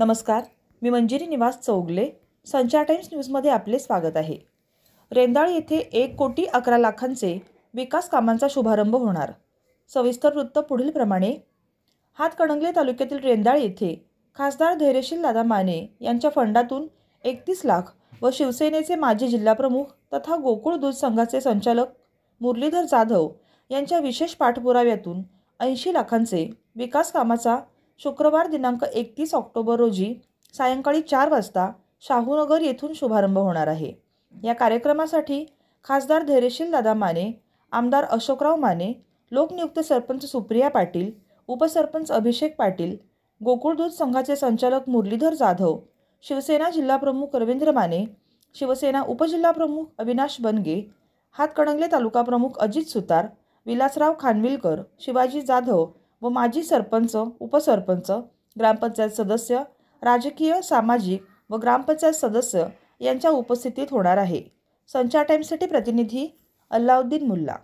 नमस्कार, मी मंजिरी निवास चौगले. संचार टाइम्स न्यूजमध्ये आपले स्वागत आहे. रेंदाळ येथे 1,11,00,000चे विकास कामांचा शुभारंभ होणार. सविस्तर वृत्त पुढील प्रमाणे. हातकणंगले तालुक्यातील रेंदाळ येथे खासदार धैर्यशील दादा माने यांच्या फंडातून 31 लाख व शिवसेनेचे माजी जिल्हाप्रमुख तथा गोकुळ दूध संघाचे संचालक मुरलीधर जाधव यांच्या विशेष पाठपुराव्यातून 80 लाखांचे विकास कामाचा शुक्रवार दिनांक 31 ऑक्टोबर रोजी सायंकाळी 4 वाजता शाहूनगर येथून शुभारंभ होणार आहे. या कार्यक्रमासाठी खासदार धैर्यशील दादा माने, आमदार अशोकराव माने, लोकनियुक्त सरपंच सुप्रिया पाटील, उपसरपंच अभिषेक पाटील, गोकुळ दूध संघाचे संचालक मुरलीधर जाधव, शिवसेना जिल्हाप्रमुख रवींद्र माने, शिवसेना उपजिल्हाप्रमुख अविनाश बनगे, हातकणंगले तालुका प्रमुख अजित सुतार, विलासराव खानविलकर, शिवाजी जाधव व माजी सरपंच, उपसरपंच, ग्रामपंचायत सदस्य, राजकीय, सामाजिक व ग्रामपंचायत सदस्य यांच्या उपस्थितीत होणार आहे. संचार टाइम्ससाठी प्रतिनिधी अल्लाउद्दीन मुल्ला.